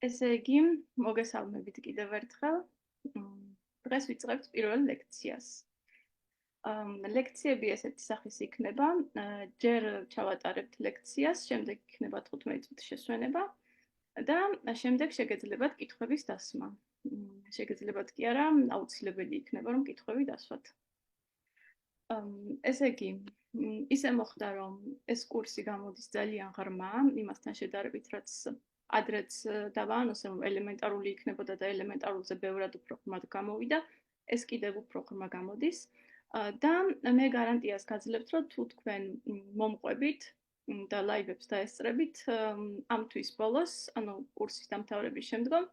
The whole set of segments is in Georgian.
ესე იგი, მოგესალმებით კიდევ ერთხელ. დღეს ვიწყებთ პირველ ლექციას. ლექციები ესეთი სახის იქნება. ჯერ ჩავატარებთ ლექციას, შემდეგ იქნება 15 წუთი შესვენება და შემდეგ შეგეძლებათ კითხვების დასმა. შეგეძლებათ კი არა, აუცილებელი იქნება, რომ კითხვები დასვათ. ესე იგი, ისე მოხდა, რომ ეს კურსი გამოდის ძალიან ღრმა, იმასთან შედარებით, რაც ადრეც დავაანონსე, რომ ელემენტარული იქნებოდა და ელემენტარულზე ბევრად უფრო ღრმად გამოვიდა, ეს კიდევ უფრო ღრმა გამოდის და მე გარანტიას გაძლევთ, რომ თუ თქვენ მომყვებით და ლაივებს დაესწრებით, ამ თვის ბოლოს, ანუ კურსის დამთავრების შემდგომ,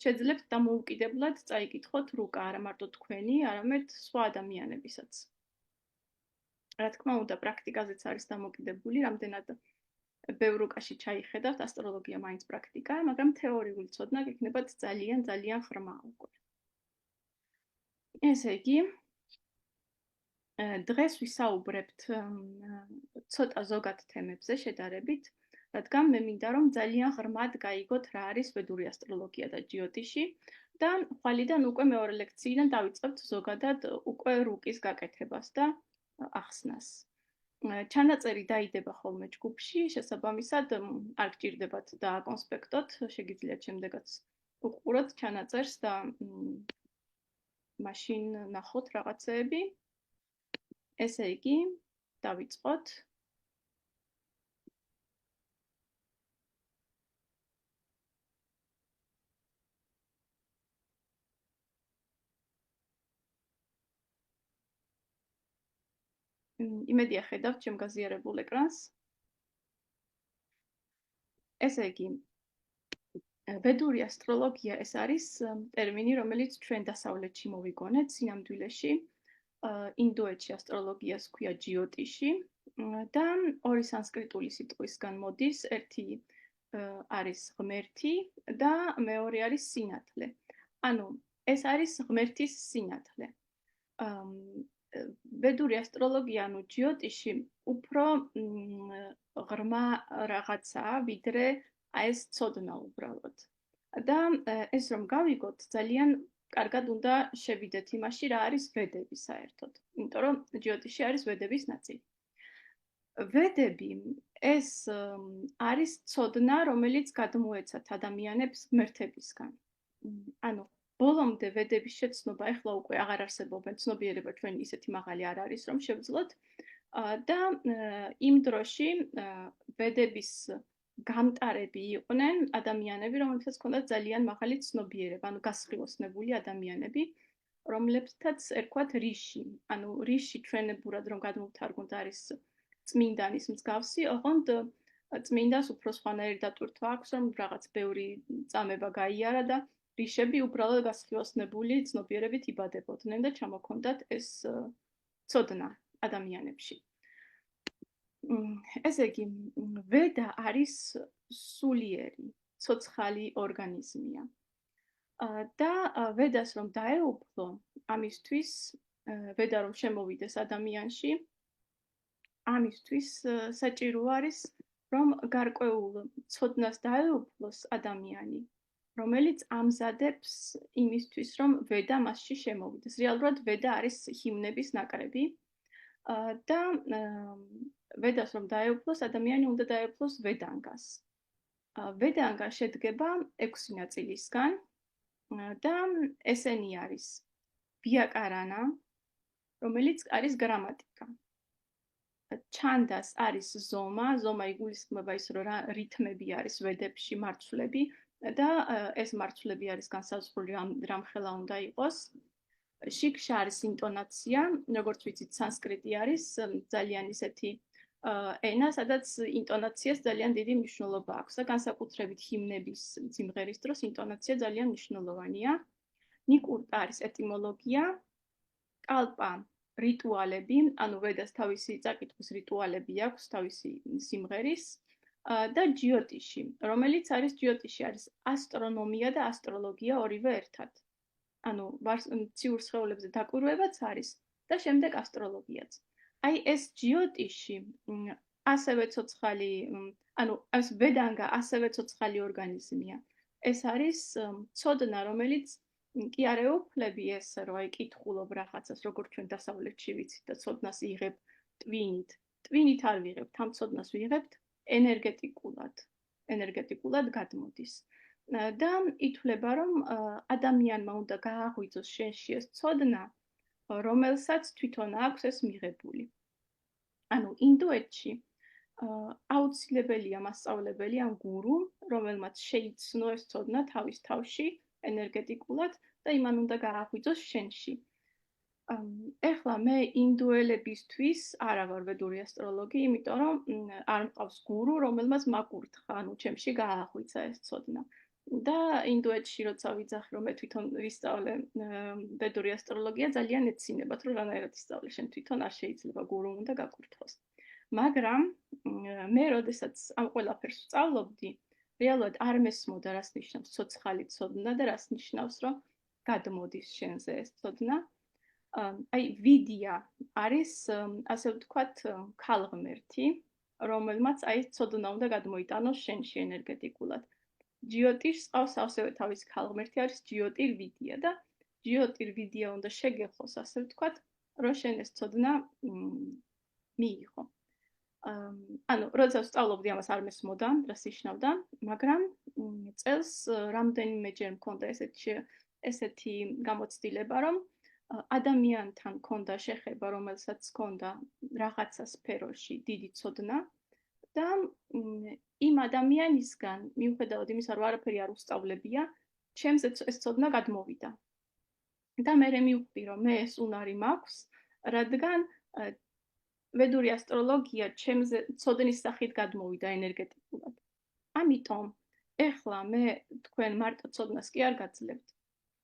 შეძლებთ დამოუკიდებლად წაიკითხოთ რუკა, არა მარტო თქვენი, არამედ სხვა ადამიანებისაც. რა თქმა უნდა, პრაქტიკაზეც არის დამოკიდებული, რამდენად ბევრ რუკაში ჩაიხედავთ, ასტროლოგია მაინც პრაქტიკაა, მაგრამ თეორიული ცოდნა გექნებათ ძალიან ღრმა უკვე. ესე იგი, დღეს ვისაუბრებთ ცოტა ზოგად თემებზე შედარებით, რადგან მე მინდა, რომ ძალიან ღრმად გაიგოთ რა არის ვედური ასტროლოგია და ჯიოტიში და ხვალიდან უკვე მეორე ლექციიდან დავიწყებთ ზოგადად უკვე რუკის გაკეთებას და ახსნას. ჩანაწერი დაიდება ხოლმე ჯგუფში, შესაბამისად არ გჭირდებათ დააკონსპექტოთ, შეგიძლიათ შემდეგაც უყუროთ ჩანაწერს და მაშინ ნახოთ რაღაცეები. ესე იგი, დავიწყოთ. იმედია ხედავთ ჩემ გაზიარებულ ეკრანს. ესე იგი, ვედური ასტროლოგია ეს არის ტერმინი, რომელიც ჩვენ დასავლეთში მოვიგონეთ სინამდვილეში. ინდოეთში ასტროლოგიას ქვია ჯიოტიში და ორი სანსკრიტული სიტყვისგან მოდის, ერთი არის ღმერთი და მეორე არის სინათლე. ანუ ეს არის ღმერთის სინათლე. ვედური ასტროლოგია, ანუ ჯიოტიში უფრო ღრმა რაღაცაა, ვიდრე ეს ცოდნა უბრალოდ. და ეს რომ გავიგოთ, ძალიან კარგად უნდა შევიდეთ იმაში, რა არის ვედები საერთოდ. იმიტომ რომ ჯიოტიში არის ვედების ნაწილი. ვედები ეს არის ცოდნა, რომელიც გადმოეცათ ადამიანებს ღმერთებისგან. ანუ ბოლომდე ვედების შეცნობა ეხლა უკვე აღარ არსებობენ, ცნობიერება ჩვენი ისეთი მაღალი არ არის, რომ შევძლოთ და იმ დროში ვედების გამტარები იყვნენ ადამიანები, რომლებსაც ჰქონდათ ძალიან მაღალი ცნობიერება, ანუ გასხივოსნებული ადამიანები, რომლებსაც ერქვათ რიში. ანუ რიში ჩვენებურად რომ გადმოვთარგმნოთ არის წმინდანის მსგავსი, ოღონდ წმინდას უფრო სხვანაირი დატვირთვა აქვს, რომ რაღაც ბევრი წამება გაიარა და რიშები უბრალოდ გასხივოსნებული ცნობიერებით იბადებოდნენ და ჩამოქონდათ ეს ცოდნა ადამიანებში. ესე იგი, ვედა არის სულიერი, ცოცხალი ორგანიზმია. და ვედას რომ დაეუფლო, ამისთვის ვედა რომ შემოვიდეს ადამიანში, ამისთვის საჭირო არის, რომ გარკვეულ ცოდნას დაეუფლოს ადამიანი, რომელიც ამზადებს იმისთვის, რომ ვედა მასში შემოვიდეს. რეალურად ვედა არის ჰიმნების ნაკრები და ვედას რომ დაეუფლოს, ადამიანი უნდა დაეუფლოს ვედანგას. ვედანგა შედგება 6 ნაწილისგან და ესენი არის ვიაკარანა, რომელიც არის გრამატიკა. ჩანდას არის ზომა, ზომა იგულისხმება ის, რომ რითმები არის ვედებში, მარცვლები და ეს მარცვლები არის განსაზღვრული რამხელა უნდა იყოს. შიქშა არის ინტონაცია, როგორც ვიცით, სანსკრიტი არის ძალიან ისეთი ენა, სადაც ინტონაციას ძალიან დიდი მნიშვნელობა აქვს და განსაკუთრებით ჰიმნების სიმღერის დროს ინტონაცია ძალიან მნიშვნელოვანია. ნიკურტა არის ეტიმოლოგია, კალპა რიტუალები, ანუ ვედას თავისი წაკითხვის რიტუალები აქვს, თავისი სიმღერის და ჯიოტიში, რომელიც არის ჯიოტიში არის ასტრონომია და ასტროლოგია ორივე ერთად. ანუ ციურ სხეულებზე დაკვირვებაც არის და შემდეგ ასტროლოგიაც. აი ეს ჯიოტიში ასევე ცოცხალი, ანუ ეს ვედანგა ასევე ცოცხალი ორგანიზმია. ეს არის ცოდნა, რომელიც კი არ ეუფლები ეს, რომ აი კითხულობ რაღაცას, როგორც ჩვენ დასავლეთში ვიცით და ცოდნას იღებ ტვინით. ტვინით არ ვიღებთ, ამ ცოდნას ვიღებთ ენერგეტიკულად გადმოდის. და ითვლება, რომ ადამიანმა უნდა გააღვიძოს შენში ეს ცოდნა, რომელსაც თვითონ აქვს ეს მიღებული. ანუ ინდუეთში აუცილებელია მასწავლებელი ან გურუ, რომელმაც შეიცნო ეს ცოდნა თავის თავში ენერგეტიკულად და იმან უნდა გააღვიძოს შენში. ეხლა მე ინდუელებისთვის არა ვარ ვედური ასტროლოგი, იმიტომ რომ არ მყავს გურუ, რომელმაც მაკურთხა, ანუ ჩემში გააღვიძა ეს ცოდნა. და ინდუეთში როცა ვიძახი, რომ მე თვითონ ვისწავლე ვედური ასტროლოგია, ძალიან ეცილებათ, რომ რანაირად ისწავლე, შენ თვითონ არ შეიძლება გურუმ უნდა გაკურთხოს. მაგრამ მე როდესაც ამ ყველაფერს ვსწავლობდი, რეალურად არ მესმოდა რას ნიშნავს ცოცხალი ცოდნა და რას ნიშნავს, რომ გადმოდის შენზე ეს ცოდნა. აი ვიდია არის ასე ვთქვათ ქალღმერთი, რომელმაც აი ცოდნა უნდა გადმოიტანოს შენში ენერგეტიკულად. ჯიოტირს ყავს ასევე თავის ქალღმერთი არის ჯიოტირ ვიდია და ჯიოტირ ვიდია უნდა შეგეხოს ასე ვთქვათ, რომ შენ ეს ცოდნა მიიღო. ანუ როცა ვსწავლობდი ამას არ მესმოდა, რას ნიშნავდა, მაგრამ წელს რამდენიმეჯერ მქონდა ესეთი გამოცდილება, რომ ადამიანთან მქონდა შეხება, რომელსაც ჰქონდა რაღაცა სფეროში დიდი ცოდნა და იმ ადამიანისგან, მიუხედავად იმისა, რომ არაფერი არ უსწავლებია, ჩემზე ეს ცოდნა გადმოვიდა. და მე მივხვდი, რომ მე ეს უნარი მაქვს, რადგან ვედური ასტროლოგია ჩემზე ცოდნის სახით გადმოვიდა ენერგეტიკულად. ამიტომ ეხლა მე თქვენ მარტო ცოდნას კი არ გაძლევთ.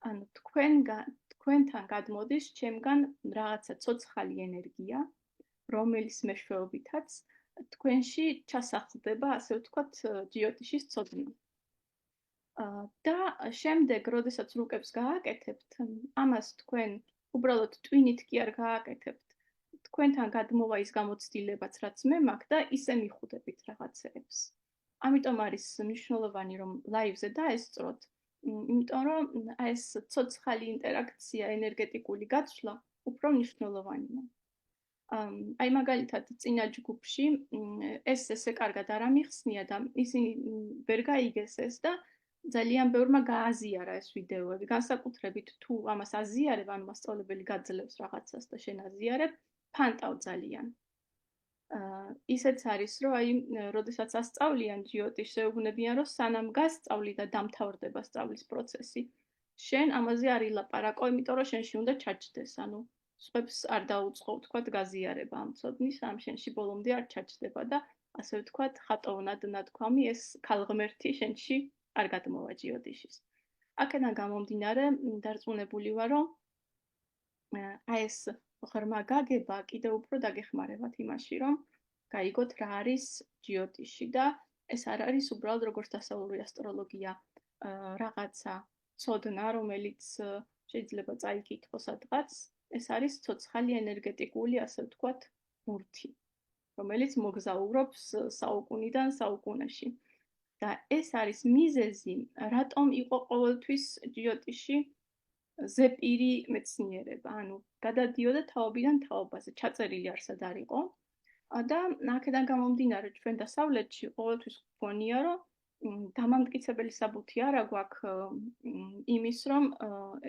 ანუ თქვენთან გადმოდის ჩემგან რაღაცა ცოცხალი ენერგია, რომელიც მეშვეობითაც თქვენში ჩასახლდება, ასე ვთქვათ, ჯიოტიშის ცოდნა. და შემდეგ, როდესაც რუკებს გააკეთებთ, ამას თქვენ უბრალოდ ტვინით კი არ გააკეთებთ. თქვენთან გადმოვა ის გამოცდილებაც, რაც მე მაქვს და ისე მიხვდებით რაღაცეებს. ამიტომ არის მნიშვნელოვანი, რომ ლაივზე დაესწროთ, იმიტომ რომ ეს ცოცხალი ინტერაქცია, ენერგეტიკული გაცვლა უფრო მნიშვნელოვანია. აი მაგალითად წინა ჯგუფში ეს ესე კარგად არ ამიხსნია და ისინი ვერ გაიგეს ეს და ძალიან ბევრმა გააზიარა ეს ვიდეოები. განსაკუთრებით თუ ამას აზიარებ, ან მასწავლებელი გაძლევს რაღაცას და შენ აზიარებ, ფანტავ ძალიან. ისეც არის, რომ აი, როდესაც ასწავლიან ჯიოტიშს, შეუგნებიან, რომ სანამ გასწავლი და დამთავრდება სწავლის პროცესი, შენ ამაზე არ ილაპარაკო, იმიტომ რომ შენში უნდა ჩაჯდეს, ანუ სხვებს არ დაუწყო, ვთქვათ, გაზიარება ამ ცოდნის, ამ შენში ბოლომდე არ ჩაჯდება და ასე ვთქვათ, ხატოვნად ნათქვამი ეს ქალღმერთი შენში არ გადმოვა ჯიოტიშის. აქედან გამომდინარე, დარწმუნებული ვარ, რომ აი ეს ღრმა გაგება კიდევ უფრო დაგეხმარებათ იმაში, რომ გაიგოთ რა არის ჯიოტიში და ეს არ არის უბრალოდ როგორც დასავლური ასტროლოგია რაღაცა ცოდნა, რომელიც შეიძლება წაიკითხო სადღაც, ეს არის ცოცხალი ენერგეტიკული, ასე ვთქვათ, ბურთი, რომელიც მოგზაურობს საუკუნიდან საუკუნეში. და ეს არის მიზეზი, რატომ იყო ყოველთვის ჯიოტიში ზეპირი მეცნიერება, ანუ გადადიოდა თაობიდან თაობაზე, ჩაწერილი არსად არ იყო. და აქედან გამომდინარე, ჩვენ დასავლეთში ყოველთვის გქონია, რომ დამამტკიცებელი საბუთი არა გვაქვს იმის, რომ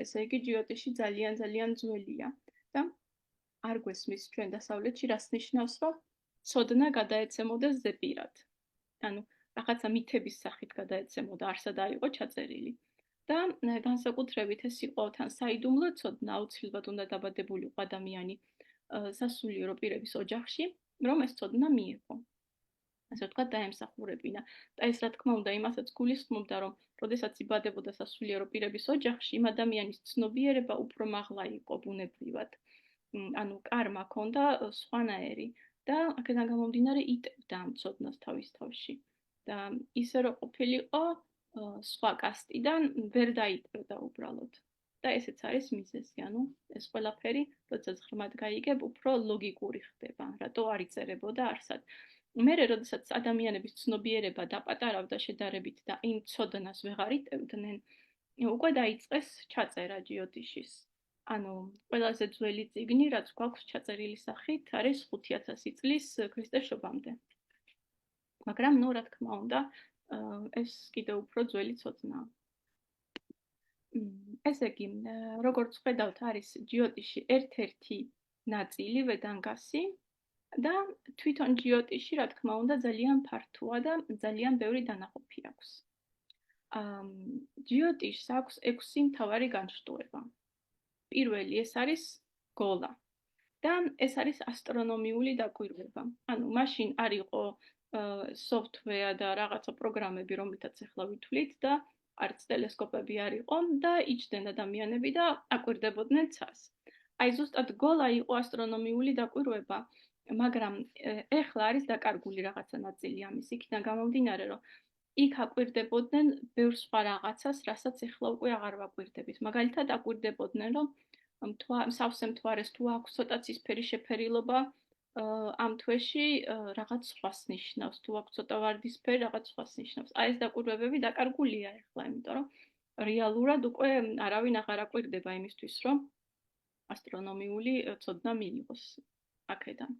ესე იგი ჯიოტიში ძალიან ძველია და არ გვესმის ჩვენ დასავლეთში რას ნიშნავს, რომ ცოდნა გადაეცემოდეს ზეპირად. ანუ რაღაცა მითების სახით გადაეცემოდა, არსად არ იყო ჩაწერილი. და განსაკუთრებით ეს იყო თან საიდუმლო ცოდნა, აუცილებლად უნდა დაბადებულიყო ადამიანი სასულიერო პირების ოჯახში, რომ ეს ცოდნა მიიღო. ასე ვთქვათ, დაემსახურებინა. და ეს რა თქმა უნდა იმასაც გულისხმობდა, რომ როდესაც იბადებოდა სასულიერო პირების ოჯახში, იმ ადამიანის ცნობიერება უფრო მაღლა იყო ბუნებრივად. ანუ კარმა ჰქონდა სხვანაირი და აქედან გამომდინარე იტევდა ამ ცოდნას თავის თავში. და ისე რომ ყოფილიყო სხვა კასტიდან ვერ დაიტევდა უბრალოდ. და ესეც არის მიზეზი, ანუ ეს ყველაფერი, როდესაც ღრმად გაიგებ, უფრო ლოგიკური ხდება, რატო არ იწერებოდა არსად. მერე, როდესაც ადამიანების ცნობიერება დაპატარავდა შედარებით და იმ ცოდნას ვეღარ იტევდნენ, უკვე დაიწყეს ჩაწერა ჯიოტიშის. ანუ ყველაზე ძველი წიგნი, რაც გვაქვს ჩაწერილი სახით, არის 5000 წლის ქრისტეს შობამდე. მაგრამ, რა თქმა უნდა, ეს კიდევ უფრო ძველი ცოდნაა. ესე იგი, როგორც ხედავთ, არის ჯიოტიში ერთ-ერთი ნაწილი ვედანგასი და თვითონ ჯიოტიში, რა თქმა უნდა, ძალიან ფართოა და ძალიან ბევრი დანაყოფი აქვს. ჯიოტიშს აქვს 6 მთავარი განშტოება. პირველი ეს არის გოლა და ეს არის ასტრონომიული დაკვირვება. ანუ მაშინ არ იყო software და რაღაცა პროგრამები, რომელთაც ახლა ვითვლით და არც ტელესკოპები არ იყო და იჯდნენ ადამიანები და აკვირდებოდნენ ცას. აი ზუსტად გოლა იყო ასტრონომიული დაკვირვება, მაგრამ ეხლა არის დაკარგული რაღაცა ნაწილი ამის, იქიდან გამომდინარე, რომ იქ აკვირდებოდნენ ბევრ სხვა რაღაცას, რასაც ეხლა უკვე აღარ ვაკვირდებით. მაგალითად, აკვირდებოდნენ, რომ სავსე მთვარეს თუ აქვს ცოტა ცისფერი შეფერილობა, ამ თვეში რაღაც სხვას ნიშნავს, თუ აქვს ცოტა ვარდისფერი, რაღაც სხვას ნიშნავს. აი ეს დაკვირვებები დაკარგულია ეხლა, იმიტომ რომ რეალურად უკვე არავინ აღარ აკვირდება იმისთვის, რომ ასტრონომიული ცოდნა მიიღოს აქედან.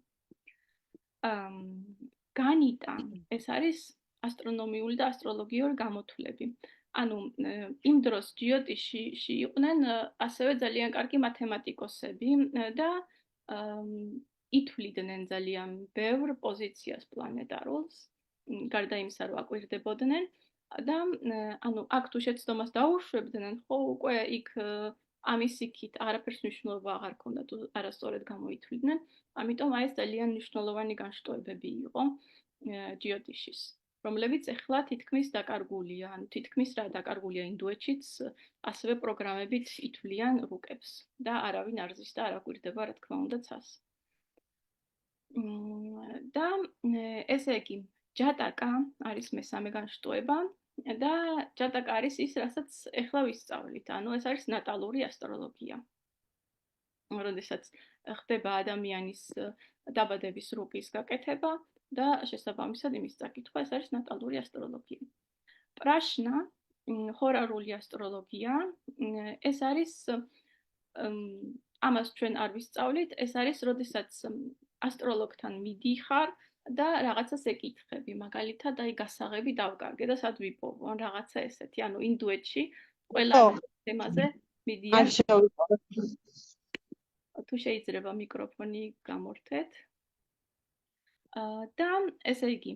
განიტან ეს არის ასტრონომიული და ასტროლოგიური გამოთვლები. ანუ იმ დროს ჯიოტიში იყვნენ ასევე ძალიან კარგი მათემატიკოსები და ითვლიდნენ ძალიან ბევრ პოზიციას პლანეტარულს, გარდა იმისა, რომ აკვირდებოდნენ და ანუ აქ თუ შეცდომას დაუშვებდნენ, ხო, უკვე იქ ამის იქით არაფერს მნიშვნელობა აღარ ჰქონდა თუ არასწორად გამოითვლიდნენ, ამიტომ აი ეს ძალიან მნიშვნელოვანი განშტოებები იყო ჯიოტიშის, რომლებიც ეხლა თითქმის დაკარგულია, ანუ თითქმის რა დაკარგულია ინდუეთშიც, ასევე პროგრამებით ითვლიან რუკებს და არავინ არ ზის და არ აკვირდება, რა თქმა უნდა, ცას. და ესე იგი, ჯატაკა არის მესამე განშტოება და ჯატაკა არის ის, რასაც ეხლა ვისწავლით, ანუ ეს არის ნატალური ასტროლოგია. როდესაც ხდება ადამიანის დაბადების რუკის გაკეთება და შესაბამისად იმის წაკითხვა, ეს არის ნატალური ასტროლოგია. პრაშნა, ჰორარული ასტროლოგია, ეს არის ამას ჩვენ არ ვისწავლით, ეს არის როდესაც ასტროლოგთან მიდიხარ და რაღაცას ეკითხები, მაგალითად, აი გასაღები დავკარგე და სად ვიპოვო, ან რაღაცა ესეთი, ანუ ინდუეთში ყველა თემაზე მიდიან. თუ შეიძლება მიკროფონი გამორთეთ. და ესე იგი,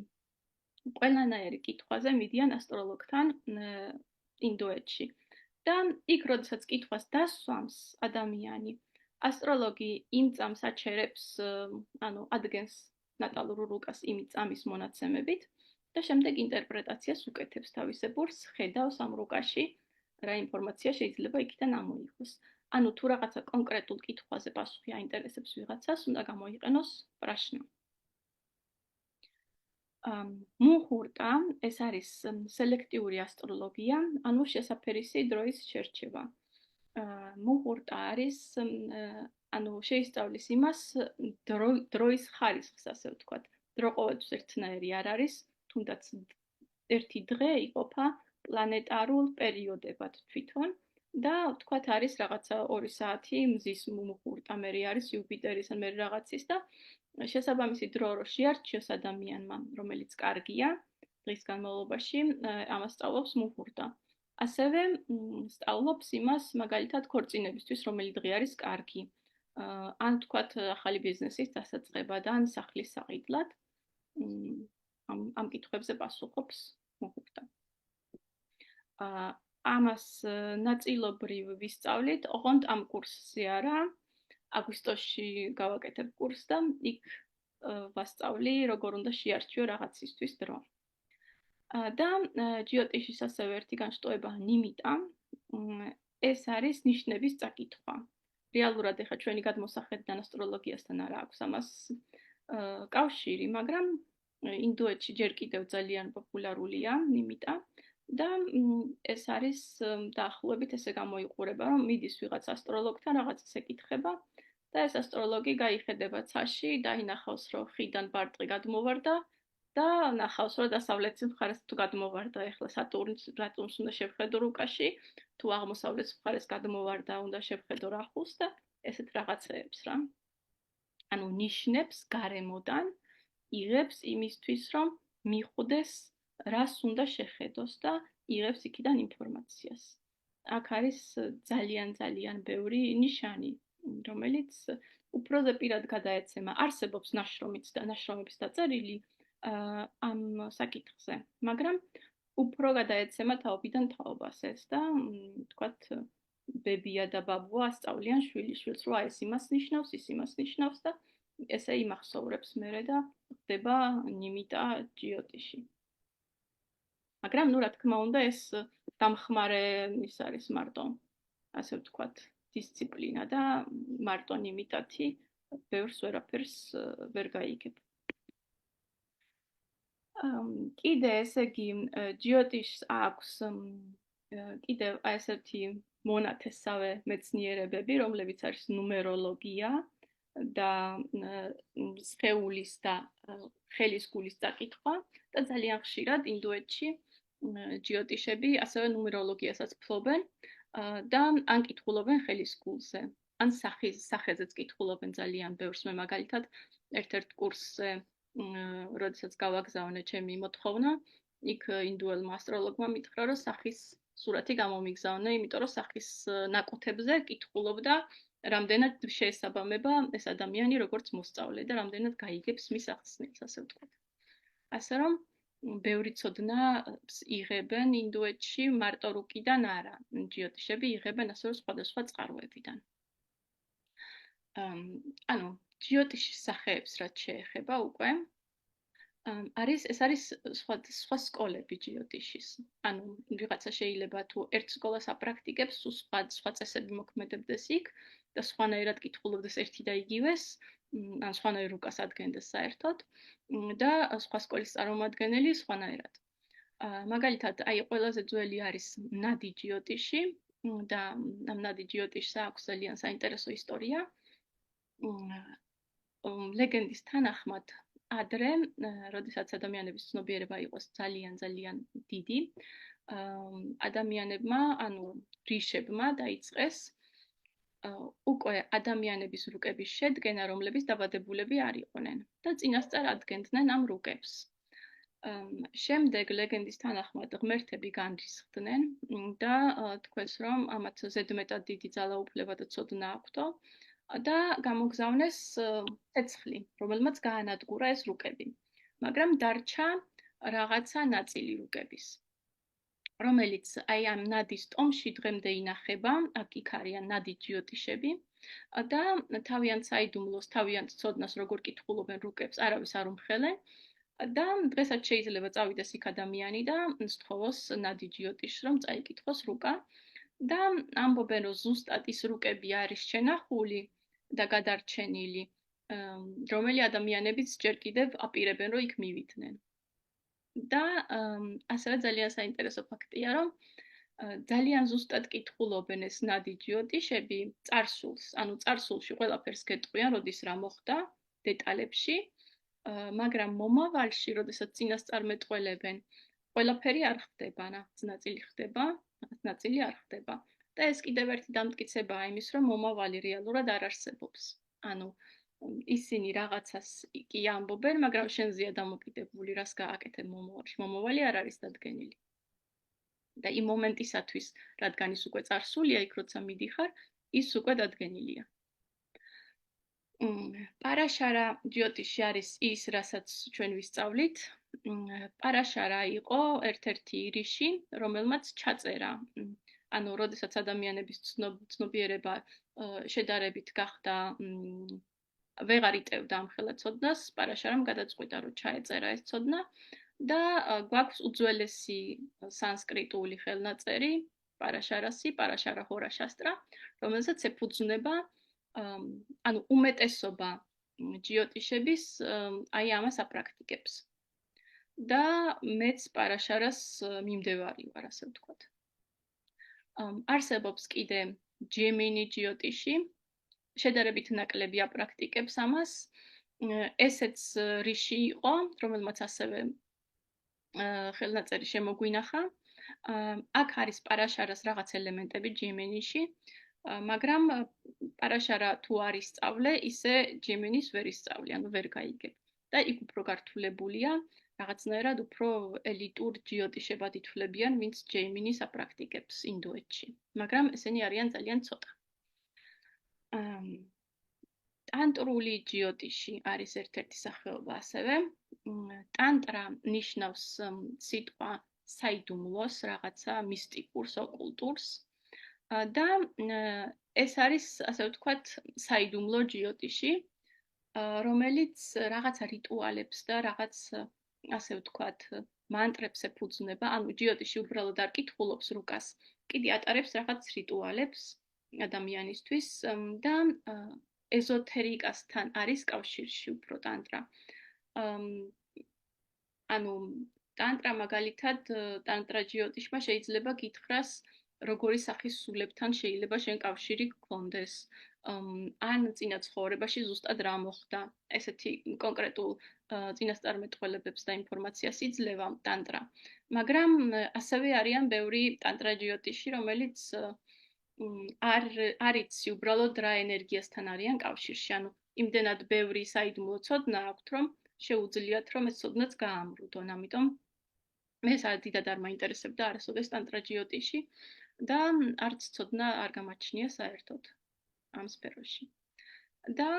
ყველანაირი კითხვაზე მიდიან ასტროლოგთან ინდუეთში. და იქ, როდესაც კითხვას დასვამს ადამიანი, ასტროლოგი იმ წამს აჩერებს, ანუ ადგენს ნატალურ რუკას იმ წამის მონაცემებით და შემდეგ ინტერპრეტაციას უკეთებს თავისებურს, ხედავს ამ რუკაში, რა ინფორმაცია შეიძლება იქიდან ამოიღოს. ანუ თუ რაღაცა კონკრეტულ კითხვაზე პასუხი აინტერესებს ვიღაცას, უნდა გამოიყენოს პრაშნა. მუჰურტა, ეს არის სელექტიური ასტროლოგია, ანუ შესაფერისი დროის შერჩევა. მუჰურტა არის, ანუ შეისწავლის იმას დროის ხარისხს, ასე ვთქვათ. დრო ყოველთვის ერთნაირი არ არის, თუნდაც ერთი დღე იყოფა პლანეტარულ პერიოდებად თვითონ და ვთქვათ არის რაღაცა 2 საათი მზის მუჰურტა, მერე არის იუპიტერის, მერე რაღაცის და შესაბამისი დრო რო შეარჩიოს ადამიანმა, რომელიც კარგია დღის განმავლობაში, ამას სწავლობს მუჰურტა. ასევე სწავლობს იმას, მაგალითად, ქორწინებისთვის, რომელი დღე არის კარგი. ან თქვათ ახალი ბიზნესის დასაწყებად, ან სახლის საყიდლად. ამ კითხვებზე პასუხობს მუჰურტა. ამას ნაწილობრივ ვისწავლით, ოღონდ ამ კურსზე არა. აგვისტოში გავაკეთებ კურსს და იქ ვასწავლი, როგორ უნდა შეარჩიო რაღაცისთვის დრო. და ჯიოტიშის ასევე ერთი განშტოებაა ნიმიტა. ეს არის ნიშნების წაკითხვა. რეალურად ეხა ჩვენი გადმოსახედიდან ასტროლოგიასთან არ აქვს ამას კავშირი, მაგრამ ინდუეთში ჯერ კიდევ ძალიან პოპულარულია ნიმიტა და ეს არის დაახლოებით ესე გამოიყურება, რომ მიდის ვიღაც ასტროლოგთან რაღაცას ეკითხება და ეს ასტროლოგი გაიხედება ცაში, დაინახავს, რომ ხიდან ბარტყი გადმოვარდა და ნახავს, რომ დასავლეთის მხარეს თუ გადმოვარდა ეხლა სატურნს უნდა შევხედო რუკაში, თუ აღმოსავლეთის მხარეს გადმოვარდა, უნდა შევხედო რახულს და ესეთ რაღაცეებს რა. ანუ ნიშნებს გარემოდან იღებს იმისთვის, რომ მიხვდეს, რას უნდა შეხედოს და იღებს იქიდან ინფორმაციას. აქ არის ძალიან ბევრი ნიშანი, რომელიც უფრო პირად გადაეცემა. არსებობს ნაშრომიც და ნაშრომების დაწერილი ამ საკითხზე, მაგრამ უფრო გადაეცემა თაობიდან თაობას ეს და თქვათ ბებია და ბაბუა ასწავლიან შვილიშვილს, რომ ეს იმას ნიშნავს, ის იმას ნიშნავს და ესე იმახსოვრებს მერე და ხდება ნიმიტა ჯიოტიში. მაგრამ რა თქმა უნდა ეს დამხმარე ის არის მარტო, ასე ვთქვათ, დისციპლინა და მარტო ნიმიტათი ბევრს ვერაფერს ვერ გაიგებ. კიდე ესე იგი ჯიოტიშს აქვს კიდე ესეთი მონათესავე მეცნიერებები, რომლებიც არის ნუმეროლოგია და სხეულის და ხელის გულის წაკითხვა და ძალიან ხშირად ინდუეთში ჯიოტიშები ასევე ნუმეროლოგიასაც ფლობენ და ან კითხულობენ ხელის გულზე, ან სახეზეც კითხულობენ ძალიან ბევრს. მე მაგალითად ერთ-ერთ კურსზე როდესაც გავაგზავნე ჩემი მოთხოვნა, იქ ინდუელმა ასტროლოგმა მითხრა, რომ სახის სურათი გამომიგზავნე, იმიტომ რომ სახის ნაკუთებზე კითხულობდა, რამდენად შეესაბამება ეს ადამიანი როგორც მოსწავლე და რამდენად გაიგებს მის ახსნილს, ასე ვთქვათ. ასე რომ ბევრი ცოდნა იღებენ ინდუეთში მარტო რუკიდან არა, ჯიოტიშები იღებენ ასე რომ სხვადასხვა წყაროებიდან. ანუ ჯიოტიშის სახეებს რაც შეეხება უკვე ეს არის სხვა სკოლები ჯიოტიშის. ანუ ვიღაცა შეიძლება თუ ერთ სკოლას აპრაქტიკებს, სხვა წესები მოქმედებდეს იქ და სხვანაირად კითხულობდეს ერთი და იგივეს, ან სხვანაირ რუკას ადგენდეს საერთოდ და სხვა სკოლის წარმომადგენელი სხვანაირად. მაგალითად, ყველაზე ძველი არის ნადი ჯიოტიში და ამ ნადი ჯიოტიშს აქვს ძალიან საინტერესო ისტორია. ლეგენდის თანახმად ადრე, როდესაც ადამიანების ცნობიერება იყო ძალიან დიდი, ადამიანებმა, ანუ რიშებმა დაიწყეს უკვე ადამიანების რუკების შედგენა, რომლების დაბადებულები არ იყვნენ და წინასწარ ადგენდნენ ამ რუკებს. შემდეგ ლეგენდის თანახმად ღმერთები განრისხდნენ და თქვეს, რომ ამათ ზედმეტად დიდი ძალაუფლება და ცოდნა აქვთო და გამოგზავნეს ცეცხლი, რომელმაც გაანადგურა ეს რუკები. მაგრამ დარჩა რაღაცა ნაწილი რუკების, რომელიც აი ამ ნადის ტომში დღემდე ინახება, აქ არიან ნადი ჯიოტიშები და თავიანთ საიდუმლოს, თავიანთ ცოდნას როგორ კითხულობენ რუკებს, არავის არ უმხელენ და დღესაც შეიძლება წავიდეს იქ ადამიანი და სთხოვოს ნადი ჯიოტიშს, რომ წაიკითხოს რუკა და ამბობენ, რომ ზუსტად ის რუკები არის შენახული და გადარჩენილი, რომელი ადამიანებიც ჯერ კიდევ აპირებენ, რომ იქ მივიდნენ. და ასევე ძალიან საინტერესო ფაქტია, რომ ძალიან ზუსტად კითხულობენ ეს ნადი ჯიოტიშები წარსულს, ანუ წარსულში ყველაფერს გეტყვიან, როდის რა მოხდა, დეტალებში, მაგრამ მომავალში, როდესაც წინასწარ მეტყველებენ, ყველაფერი არ ხდება, რაღაც ნაწილი ხდება, რაღაც ნაწილი არ ხდება. და ეს კიდევ ერთი დამტკიცებაა იმის, რომ მომავალი რეალურად არ არსებობს. ანუ ისინი რაღაცას კი ამბობენ, მაგრამ შენზეა დამოკიდებული, რას გააკეთებ მომავალში. მომავალი არ არის დადგენილი. და იმ მომენტისათვის, რადგან ის უკვე წარსულია, იქ როცა მიდიხარ, ის უკვე დადგენილია. პარაშარა ჯიოტიში არის ის, რასაც ჩვენ ვისწავლით. პარაშარა იყო ერთ-ერთი რიში, რომელმაც ჩაწერა. ანუ, როდესაც ადამიანების ცნობიერება შედარებით გახდა ვეღარ იტევდა ამ ხელაცოდნას, პარაშარამ გადაწყვიტა, რომ ჩაეწერა ეს ცოდნა და გვაქვს უძველესი სანსკრიტული ხელნაწერი, პარაშარასი, პარაშარა ჰორა შასტრა, რომელსაც ეფუძნება ანუ უმეტესობა ჯიოტიშების აი ამას აპრაქტიკებს. და მეც პარაშარას მიმდევარი ვარ, ასე ვთქვათ. არსებობს კიდე ჯემინი ჯიოტიში, შედარებით ნაკლები აპრაქტიკებს ამას, ესეც რიში იყო, რომელმაც ასევე ხელნაწერი შემოგვინახა. აქ არის პარაშარას რაღაც ელემენტები ჯიმენიში, მაგრამ პარაშარა თუ არ ისწავლე, ისე ჯიმენის ვერ ისწავლე, ანუ ვერ გაიგებ. და იქ უფრო გართულებულია, რაღაცნაირად უფრო ელიტურ ჯიოტიშებად ითვლებიან, ვინც ჯეიმინის აპრაქტიკებს ინდოეთში. მაგრამ ესენი არიან ძალიან ცოტა. ტანტრული ჯიოტიში არის ერთ-ერთი სახეობა ასევე. ტანტრა ნიშნავს სიტყვა საიდუმლოს, რაღაცა მისტიკურს, ოკულტურს. და ეს არის, ასე ვთქვათ, საიდუმლო ჯიოტიში, რომელიც რაღაცა რიტუალებს და რაღაც, ასე ვთქვათ, მანტრებს ეფუძნება, ანუ ჯიოტიში უბრალოდ არ კითხულობს რუკას, კიდე ატარებს რაღაც რიტუალებს ადამიანისთვის და ეზოთერიკასთან არის კავშირში უფრო ტანტრა. ანუ ტანტრა მაგალითად, ტანტრა ჯიოტიშმა შეიძლება გითხრას, როგორი სახის სულებთან შეიძლება შენ კავშირი გქონდეს. ან წინა ცხოვრებაში ზუსტად რა მოხდა. ესეთი კონკრეტულ წინასწარმეტყველებებს და ინფორმაციას იძლევა ტანტრა. მაგრამ ასევე არიან ბევრი ტანტრა ჯიოტიში, რომელიც არ იცი უბრალოდ რა ენერგიასთან არიან კავშირში. ანუ იმდენად ბევრი საიდუმლო ცოდნა აქვთ, რომ შეუძლიათ, რომ ეს ცოდნაც გაამრუდონ. ამიტომ მე დიდად არ მაინტერესებდა არასოდეს ტანტრა ჯიოტიში და არც ცოდნა არ გამაჩნია საერთოდ ამ სფეროში. და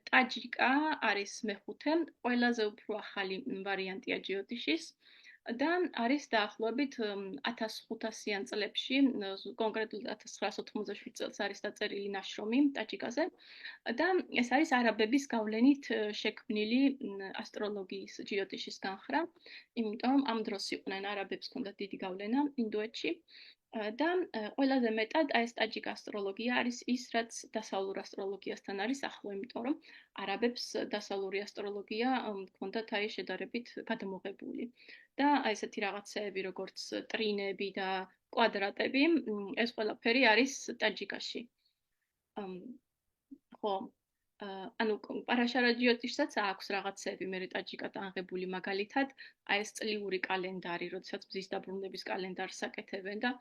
ტაჯიკა არის მეხუთე, ყველაზე უფრო ახალი ვარიანტია ჯიოტიშის და არის დაახლოებით 1500-იან წლებში, კონკრეტულად 1987 წელს არის დაწერილი ნაშრომი ტაჯიკაზე და ეს არის არაბების გავლენით შექმნილი ასტროლოგიის ჯიოტიშის განხრა, იმიტომ ამ დროს იყვნენ არაბებს ჰქონდათ დიდი გავლენა ინდოეთში. და ყველაზე მეტად ეს ტაჯიკ ასტროლოგია არის ის, რაც დასავლურ ასტროლოგიასთან არის ახლო, იმიტომ რომ არაბებს დასავლური ასტროლოგია ჰქონდათ აი შედარებით გადმოღებული. და ესეთი რაღაცეები, როგორც ტრინები და კვადრატები, ეს ყველაფერი არის ტაჯიკაში. ხო, ანუ პარაშარა ჯიოტიშსაც აქვს რაღაცეები, მე ტაჯიკად აღებული მაგალითად, აი ეს წლიური კალენდარი, როდესაც მზის დაბრუნების კალენდარს აკეთებენ და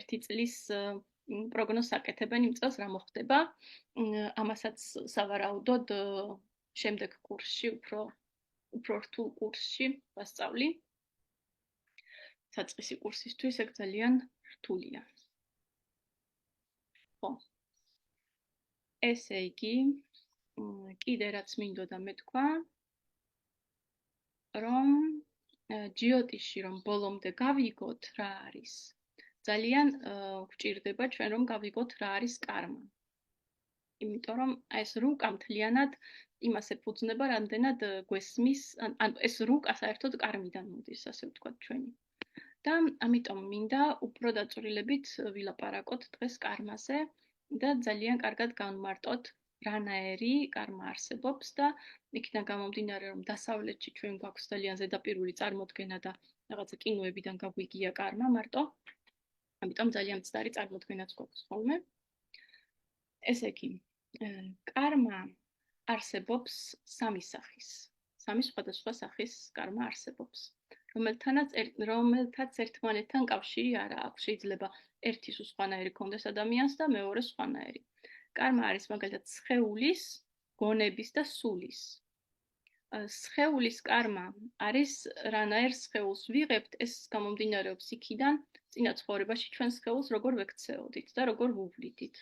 ერთი წლის პროგნოზს აკეთებენ იმ წელს რა მოხდება. ამასაც სავარაუდოდ შემდეგ კურსში, უფრო რთულ კურსში ვასწავლი. საწყისი კურსისთვის ეგ ძალიან რთულია. ხო. ესე იგი, კიდე რაც მინდოდა მეთქვა, რომ ჯიოტიში რომ ბოლომდე გავიგოთ რა არის, ძალიან გვჭირდება ჩვენ რომ გავიგოთ რა არის კარმა. იმიტომ რომ ეს რუკა მთლიანად იმას ეფუძნება, რამდენად გვესმის, ანუ ეს რუკა საერთოდ კარმიდან მოდის, ასე ვთქვათ ჩვენი. და ამიტომ მინდა უფრო დაწვრილებით ვილაპარაკოთ დღეს კარმაზე და ძალიან კარგად განვმარტოთ რანაერი კარმა არსებობს და იქიდან გამომდინარე, რომ დასავლეთში ჩვენ გვაქვს ძალიან ზედაპირული წარმოდგენა და რაღაცა კინოებიდან გაგვიგია კარმა მარტო. ამიტომ ძალიან მცდარი წარმოდგენაც გვაქვს ხოლმე. ესე იგი, კარმა არსებობს სამი სახის. სამი სხვადასხვა სახის კარმა არსებობს. რომელთაც ერთმანეთთან კავშირი არ აქვს. შეიძლება ერთი სხვანაირი ქონდეს ადამიანს და მეორე სხვანაირი. კარმა არის მაგალითად სხეულის, გონების და სულის. სხეულის კარმა არის რანაირ სხეულს ვიღებთ, ეს გამომდინარეობს იქიდან, წინა ცხოვრებაში ჩვენ სხეულს როგორ ვექცეოდით და როგორ ვუვლიდით.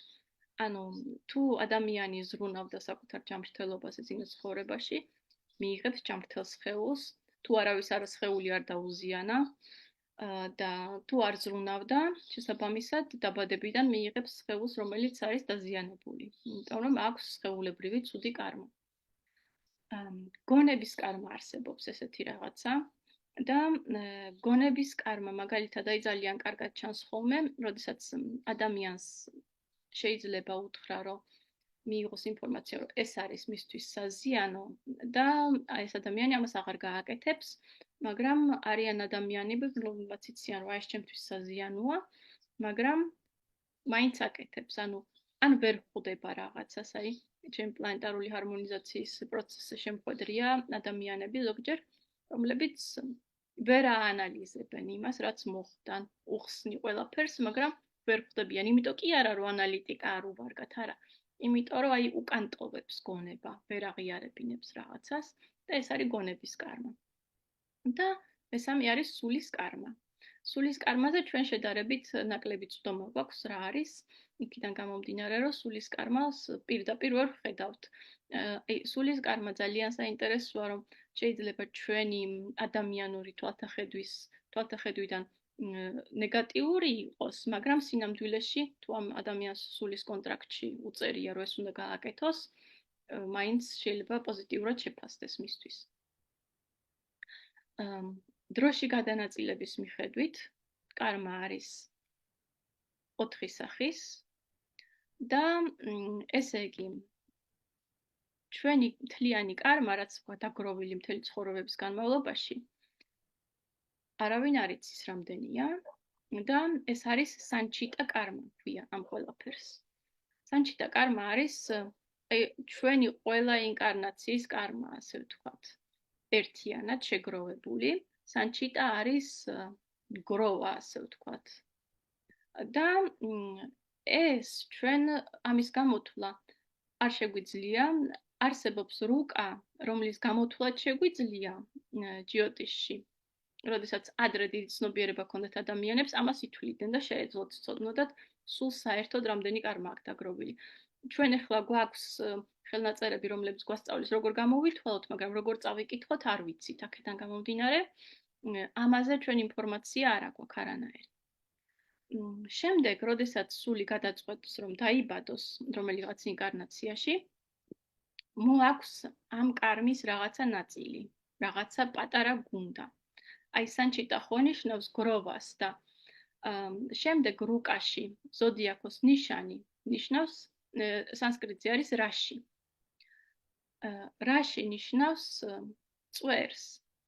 ანუ თუ ადამიანი ზრუნავდა საკუთარ ჯანმრთელობაზე წინა ცხოვრებაში, მიიღებს ჯანმრთელ სხეულს, თუ არავის არა სხეული არ დაუზიანა და თუ არ ზრუნავდა, შესაბამისად დაბადებიდან მიიღებს სხეულს, რომელიც არის დაზიანებული, იმიტომ რომ აქვს სხეულებრივი ცუდი კარმა. გონების კარმა არსებობს ესეთი რაღაცა და გონების კარმა მაგალითად აი ძალიან კარგად ჩანს ხოლმე, როდესაც ადამიანს შეიძლება უთხრა, რომ მიიღოს ინფორმაცია, რომ ეს არის მისთვის საზიანო და ეს ადამიანი ამას აღარ გააკეთებს, მაგრამ არიან ადამიანები, რომლებიც იციან, რომ ეს ჩემთვის საზიანოა, მაგრამ მაინც აკეთებს. ანუ ან ვერ ხვდება რაღაცას, აი, ჩემ პლანეტარული ჰარმონიზაციის პროცესზე შემოხვედრია ადამიანები ზოგჯერ, რომლებიც ვერ აანალიზებენ იმას, რაც მოხდა, უხსნი ყველაფერს, მაგრამ ვერ ხვდებიან, იმიტომ კი არა, რომ ანალიტიკა არ უვარგათ, არა. იმიტომ რომ აი უკან ტოვებს გონება, ვერ აღიარებინებს რაღაცას და ეს არის გონების კარმა. და მესამე არის სულის კარმა. სულის კარმაზე ჩვენ შედარებით ნაკლები ცდომა გვაქვს რა არის, იქიდან გამომდინარე, რომ სულის კარმას პირდაპირ ვერ ვხედავთ. სულის კარმა ძალიან საინტერესოა, რომ შეიძლება ჩვენი ადამიანური თვალთახედვიდან ნეგატიური იყოს, მაგრამ სინამდვილეში თუ ამ ადამიანს სულის კონტრაქტში უწერია, რომ ეს უნდა გააკეთოს, მაინც შეიძლება პოზიტიურად შეფასდეს მისთვის. დროში გადანაწილების მიხედვით კარმა არის 4 სახის და ესე იგი ჩვენი მთლიანი კარმა, რაც ვთქვა დაგროვილი მთელი ცხოვრების განმავლობაში, არავინ არ იცის რამდენია და ეს არის სანჩიტა კარმა, ქვია ამ ყველაფერს. სანჩიტა კარმა არის ჩვენი ყველა ინკარნაციის კარმა, ასე ვთქვათ. ერთიანად შეგროვებული, სანჩიტა არის გროვა, ასე ვთქვათ. და ეს ჩვენ ამის გამოთვლა არ შეგვიძლია, არსებობს რუკა, რომლის გამოთვლაც შეგვიძლია ჯიოტისში. როდესაც ადრე დიდი ცნობიერება ჰქონდათ ადამიანებს, ამას ითვლიდნენ და შეეძლოთ ცოდნოდათ სულ საერთოდ რამდენი კარმა აქვს დაგროვილი. ჩვენ ახლა გვაქვს ხელნაწერები, რომლებიც გვასწავლის, როგორ გამოვირთვალოთ, მაგრამ როგორ წავიკითხოთ, არ ვიცით. აქედან გამომდინარე, ამაზე ჩვენ ინფორმაცია არ აქვს არანაირი. შემდეგ, როდესაც სული გადაწყვეტს, რომ დაიბადოს რომელიღაც ინკარნაციაში, მოაქვს ამ კარმის რაღაცა ნაწილი, რაღაცა პატარა გუნდა. აი, სანჩიტა ხო ნიშნავს გროვას და შემდეგ რუკაში ზოდიაქოს ნიშანი ნიშნავს სანსკრიტზე არის რაში. რაში ნიშნავს წვერს.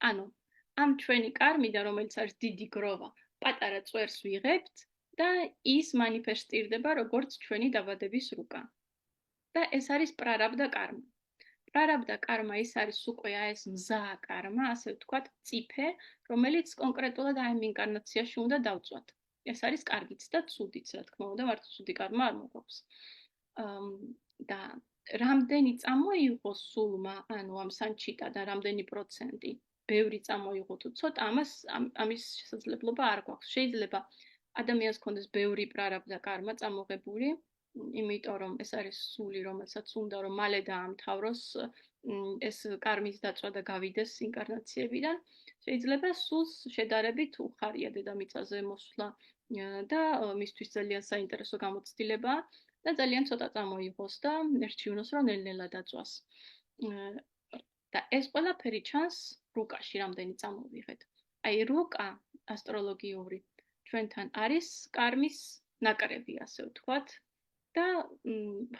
ანუ ამ ჩვენი კარმიდან, რომელიც არის დიდი გროვა, პატარა წვერს ვიღებთ და ის მანიფესტირდება როგორც ჩვენი დაბადების რუკა. და ეს არის პრარაბდა კარმა. პრარაბდა კარმა ის არის უკვე ეს მზა კარმა, ასე ვთქვათ, წიფე, რომელიც კონკრეტულად ამ ინკარნაციაში უნდა დავწვათ. ეს არის კარგიც და ცუდიც, რა თქმა უნდა, მარტო ცუდი კარმა არ მოგვაქვს. და რამდენი წამოიღო სულმა, ანუ ამ სანჩიტადან რამდენი პროცენტი, ბევრი წამოიღო თუ ცოტა, ამის შესაძლებლობა არ გვაქვს. შეიძლება ადამიანს ქონდეს ბევრი პრარაბდა კარმა წამოღებული, იმიტომ რომ ეს არის სული, რომელსაც უნდა რომ მალე დაამთავროს ეს კარმის დაწვა და გავიდეს ინკარნაციებიდან. შეიძლება სულს შედარებით უხარია დედამიწაზე მოსვლა და მისთვის ძალიან საინტერესო გამოცდილებაა. და ძალიან ცოტა წამოიღოს და ერჩივნოს, რომ ნელ-ნელა დაწვას. და ეს ყველაფერი ჩანს რუკაში, რამდენი წამოვიღეთ. აი, რუკა ასტროლოგიური ჩვენთან არის კარმის ნაკრები, ასე ვთქვათ, და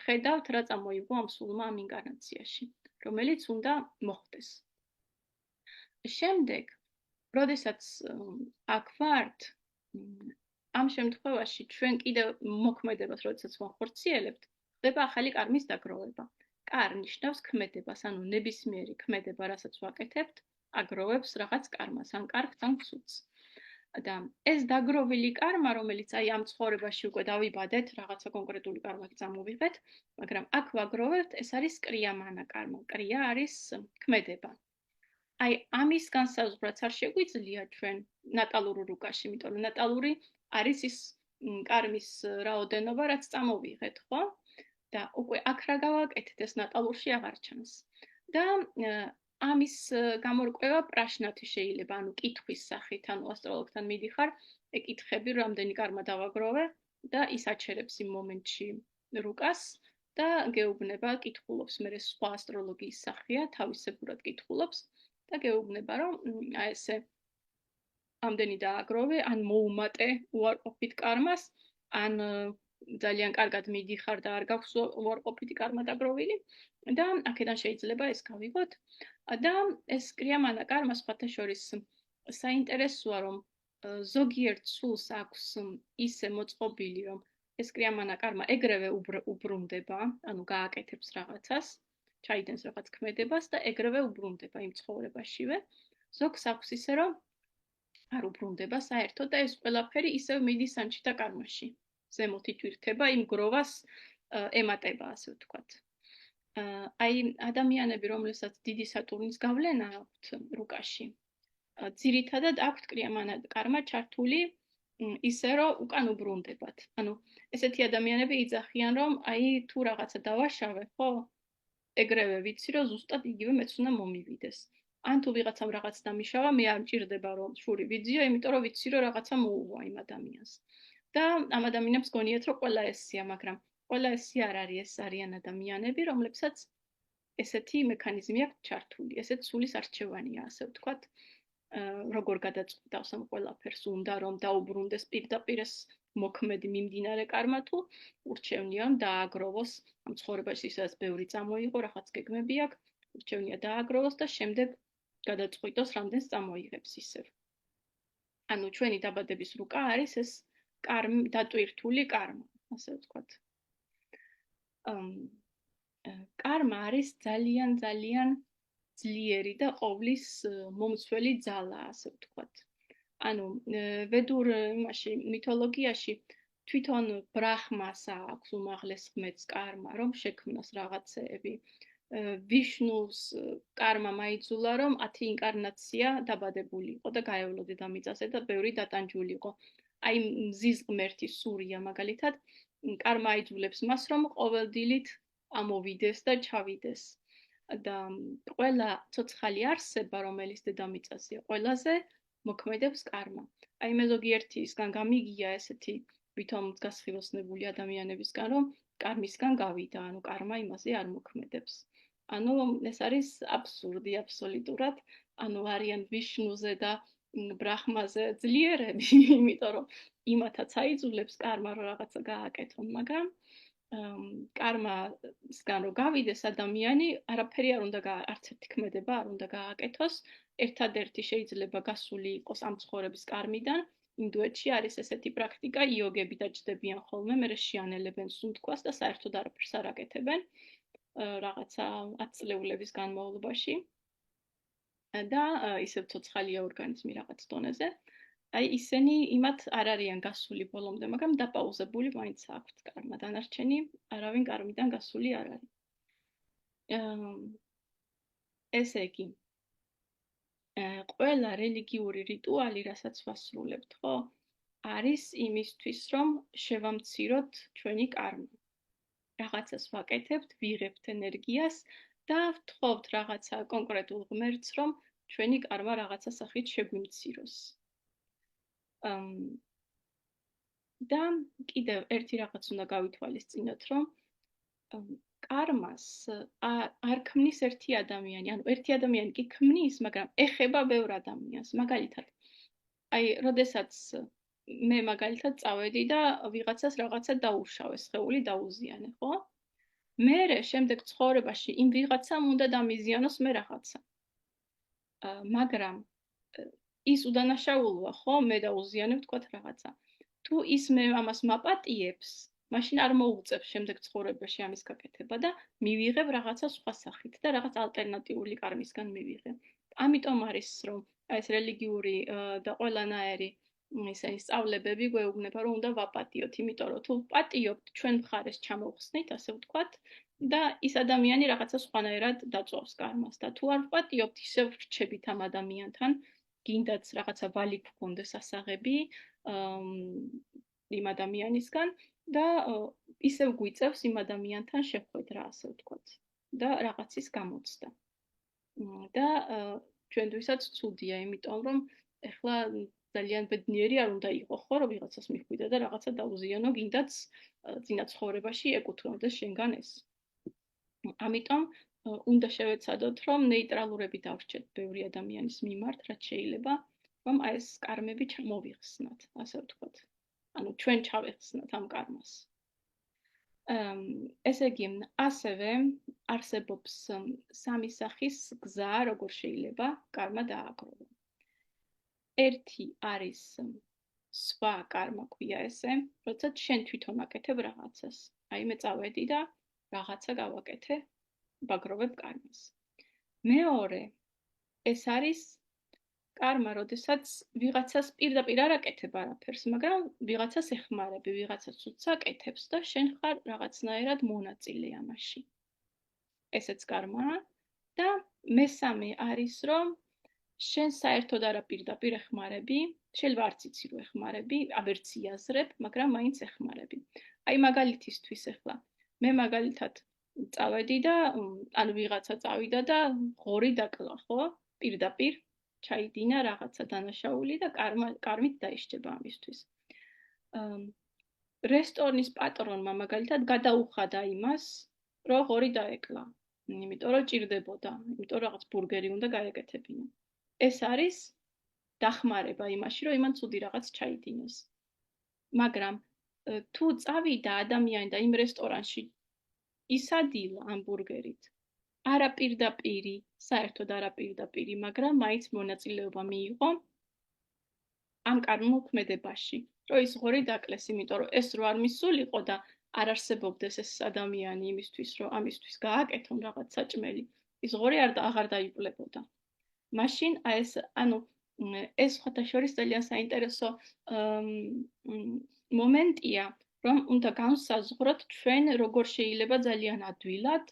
ხედავთ, რა წამოიღო ამ სულმა ამ ინკარნაციაში, რომელიც უნდა მოხდეს. შემდეგ, როდესაც აქ ვართ, ამ შემთხვევაში ჩვენ კიდევ მოქმედებას, როდესაც ვახორციელებთ, ხდება ახალი კარმის დაგროვება. კარ ნიშნავს ქმედებას, ანუ ნებისმიერი ქმედება, რასაც ვაკეთებთ, აგროვებს რაღაც კარმას, ან კარგს, ან ცუდს. და ეს დაგროვილი კარმა, რომელიც აი ამ ცხოვრებაში უკვე დავიბადეთ, რაღაცა კონკრეტული კარმა წამოვიღეთ, მაგრამ აქ ვაგროვებთ, ეს არის კრიამანა კარმა. კრია არის ქმედება. აი ამის განსაზღვრაც არ შეგვიძლია ჩვენ ნატალურ რუკაში, იმიტომ რომ ნატალური არის ის კარმის რაოდენობა, რაც წამოვიღეთ, ხო? და უკვე აქ რა გავაკეთეთ, ეს ნატალურში აღარ ჩანს. და ამის გამორკვევა პრაშნათი შეიძლება, ანუ კითხვის სახით, ანუ ასტროლოგთან მიდიხარ, ეკითხები, რამდენი კარმა დავაგროვე და ის აჩერებს იმ მომენტში რუკას და გეუბნება, კითხულობს, მე სხვა ასტროლოგიის სახეა, თავისებურად კითხულობს და გეუბნება, რომ აი ესე ამდენი დააგროვე, ან მოუმატე უარყოფით კარმას, ან ძალიან კარგად მიდიხარ და არ გაქვს უარყოფითი კარმა დაგროვილი და აქედან შეიძლება ეს გავიგოთ. და ეს კრიამანა კარმა სხვათა შორის საინტერესოა, რომ ზოგიერთ სულს აქვს ისე მოწყობილი, რომ ეს კრიამანა კარმა ეგრევე უბრუნდება, ანუ გააკეთებს რაღაცას, ჩაიდენს რაღაც ქმედებას და ეგრევე უბრუნდება იმ ცხოვრებაშივე. ზოგს აქვს ისე, რომ არ უბრუნდება საერთოდ და ეს ყველაფერი ისევ მიდის სანჩიტა კარმაში. ზემოთ იტვირთება იმ გროვას ემატება, ასე ვთქვათ. აი ადამიანები, რომლებსაც დიდი სატურნის გავლენა აქვთ რუკაში, ძირითადად აქვთ კრიამანა კარმა ჩართული ისე რომ უკან უბრუნდებათ. ანუ ესეთი ადამიანები იძახიან, რომ აი თუ რაღაცა დავაშავე, ხო? ეგრევე ვიცი, რომ ზუსტად იგივე მეც უნდა მომივიდეს. ან თუ ვიღაცამ რაღაც დამიშავა, მე არ მჭირდება რომ შური ვიძიო, იმიტომ რომ ვიცი რომ რაღაცა მოუვა იმ ადამიანს. და ამ ადამიანებს გონიათ რომ ყველა ესია, მაგრამ ყველა ესი არ არის, ეს არიან ადამიანები, რომლებსაც ესეთი მექანიზმი აქვს ჩართული, ესეც სულის არჩევანია, ასე ვთქვათ. როგორ გადაწყვიტავს ამ ყველაფერს, უნდა რომ დაუბრუნდეს პირდაპირ ეს მოქმედი მიმდინარე კარმა თუ ურჩევნია რომ დააგროვოს ამ ცხოვრებაში ისაც ბევრი წამოიღო, რაღაც გეგმები აქვს, ურჩევნია დააგროვოს და შემდეგ გადაწყვიტოს რამდენს წამოიღებს ისევ. ანუ ჩვენი დაბადების რუკა არის ეს დატვირთული კარმა, ასე ვთქვათ. კარმა არის ძალიან ძლიერი და ყოვლის მომცველი ძალა, ასე ვთქვათ. ანუ ვედურ იმაში მითოლოგიაში თვითონ ბრაჰმას აქვს უმაღლეს ღმერთს კარმა, რომ შექმნას რაღაცეები. ვიშნუს კარმა მაიძულა, რომ 10 ინკარნაცია დაბადებული იყო და გაევლო დედამიწაზე და ბევრი დატანჯული იყო. აი მზის ღმერთის სურია მაგალითად, კარმა აიძულებს მას, რომ ყოველდილით ამოვიდეს და ჩავიდეს. და ყველა ცოცხალი არსება, რომელიც დედამიწაზეა, ყველაზე მოქმედებს კარმა. აი მე ზოგიერთისგან გამიგია ესეთი ვითომ გასხივოსნებული ადამიანებისგან, რომ კარმისგან გავიდა, ანუ კარმა იმაზე არ მოქმედებს. ანუ ეს არის აბსურდი აბსოლუტურად, ანუ არიან ვიშნუზე და ბრაჰმაზე ძლიერები, იმიტომ რომ იმათაც აიძულებს კარმა რომ რაღაცა გააკეთონ, მაგრამ კარმასგან რომ გავიდეს ადამიანი, არაფერი არ უნდა არც ერთი ქმედება არ უნდა გააკეთოს. ერთადერთი შეიძლება გასული იყოს ამ ცხოვრების კარმიდან. ინდუეთში არის ესეთი პრაქტიკა, იოგები დაჭდებიან ხოლმე, მერე შეანელებენ სუნთქვას და საერთოდ არაფერს არ აკეთებენ რაღაცა 10 წლეულების განმავლობაში. და ისევ ცოცხალია ორგანიზმი რაღაც დონეზე. აი ისინი იმათ არ არიან გასული ბოლომდე, მაგრამ დაპაუზებული მაინც აქვთ კარმა. დანარჩენი არავინ კარმიდან გასული არ არის. ესე იგი, ყველა რელიგიური რიტუალი, რასაც ვასრულებთ, ხო, არის იმისთვის, რომ შევამციროთ ჩვენი კარმა. რაღაცას ვაკეთებთ, ვიღებთ ენერგიას და ვთხოვთ რაღაცა კონკრეტულ ღმერთს, რომ ჩვენი კარმა რაღაცა სახით შეგვიმციროს. და კიდევ ერთი რაღაც უნდა გავითვალისწინოთ, რომ კარმას არ ქმნის ერთი ადამიანი, ანუ ერთი ადამიანი კი ქმნის, მაგრამ ეხება ბევრ ადამიანს. მაგალითად, აი, როდესაც მე მაგალითად წავედი და ვიღაცას რაღაცა დაუშავე, სხეული დაუზიანე, ხო? მერე შემდეგ ცხოვრებაში იმ ვიღაცამ უნდა დამიზიანოს მე რაღაცა. მაგრამ ის უდანაშაულოა, ხო, მე დაუზიანებ თქვათ რაღაცა. თუ ის მე ამას მაპატიებს, მაშინ არ მოუწევს შემდეგ ცხოვრებაში ამის გაკეთება და მივიღებ რაღაცა სხვა სახით და რაღაც ალტერნატიული კარმისგან მივიღებ. ამიტომ არის რომ ეს რელიგიური და ყველანაირი ისეთი სწავლებები გვეუბნება რომ უნდა ვაპატიოთ, იმიტომ რომ თუ ვპატიობთ, ჩვენ მხარეს ჩამოვხსნით, ასე ვთქვათ, და ის ადამიანი რაღაცა სხვანაირად დაწვავს კარმას და თუ არ ვპატიობთ, ისევ ვრჩებით ამ ადამიანთან, გინდაც რაღაცა ვალი გქონდეს ასაღები იმ ადამიანისგან და ისევ გვიწევს იმ ადამიანთან შეხვედრა, ასე ვთქვათ, და რაღაცის გამოცდა. და ჩვენთვისაც ცუდია, იმიტომ რომ ეხლა ძალიან ბედნიერი არ უნდა იყო, ხო, რომ ვიღაცას მიხვიდე და რაღაცა დაუზიანო, გინდაც წინა ცხოვრებაში ეკუთვნოდეს შენგან ეს. ამიტომ უნდა შევეცადოთ, რომ ნეიტრალურები დავრჩეთ ბევრი ადამიანის მიმართ, რაც შეიძლება, რომ აი ეს კარმები ჩამოვიხსნათ, ასე ვთქვათ. ანუ ჩვენ ჩავეხსნათ ამ კარმას. ესე იგი, ასევე არსებობს სამი სახის გზა, როგორ შეიძლება კარმა დააგროვა. ერთი არის სხვა კარმა ქვია ესე, როდესაც შენ თვითონ აკეთებ რაღაცას. აი მე წავედი და რაღაცა გავაკეთე, ბაგროვებ კარმას. მეორე, ეს არის კარმა, როდესაც ვიღაცას პირდაპირ არ აკეთებ არაფერს, მაგრამ ვიღაცას ეხმარები, ვიღაცას ცუდს აკეთებს და შენ ხარ რაღაცნაირად მონაწილე ამაში. ესეც კარმაა და მესამე არის, რომ შენ საერთოდ არა პირდაპირ ეხმარები, შეიძლება არც იცი რომ ეხმარები, აბერც იაზრებ, მაგრამ მაინც ეხმარები. აი მაგალითისთვის ახლა მე მაგალითად წავედი და ანუ ვიღაცა წავიდა და ღორი დაკლა, ხო? პირდაპირ ჩაიდინა რაღაცა დანაშაული და კარმით დაიშჩება ამისთვის. რესტორნის პატრონმა მაგალითად გადაუხადა იმას, რომ ღორი დაეკლა, იმიტომ რომ ჭირდებოდა, იმიტომ რომ რაღაც ბურგერი უნდა გაეკეთებინა. ეს არის დახმარება იმაში, რომ იმან ცუდი რაღაც ჩაიდინოს. მაგრამ თუ წავიდა ადამიანი და იმ რესტორანში ისადილა ამ ბურგერით, არა პირდაპირი, საერთოდ არა პირდაპირი, მაგრამ მაინც მონაწილეობა მიიღო ამ კარმოქმედებაში, რომ ის ღორი დაკლეს, იმიტომ რომ ეს რო არ მისულიყო და არ არსებობდეს ეს ადამიანი იმისთვის, რომ ამისთვის გააკეთონ რაღაც საჭმელი, ის ღორი აღარ დაიპლებოდა. მაშინ ეს ანუ ეს ხათაშორის ძალიან საინტერესო მომენტია, რომ უნდა განსაზღვროთ ჩვენ როგორ შეიძლება ძალიან ადვილად,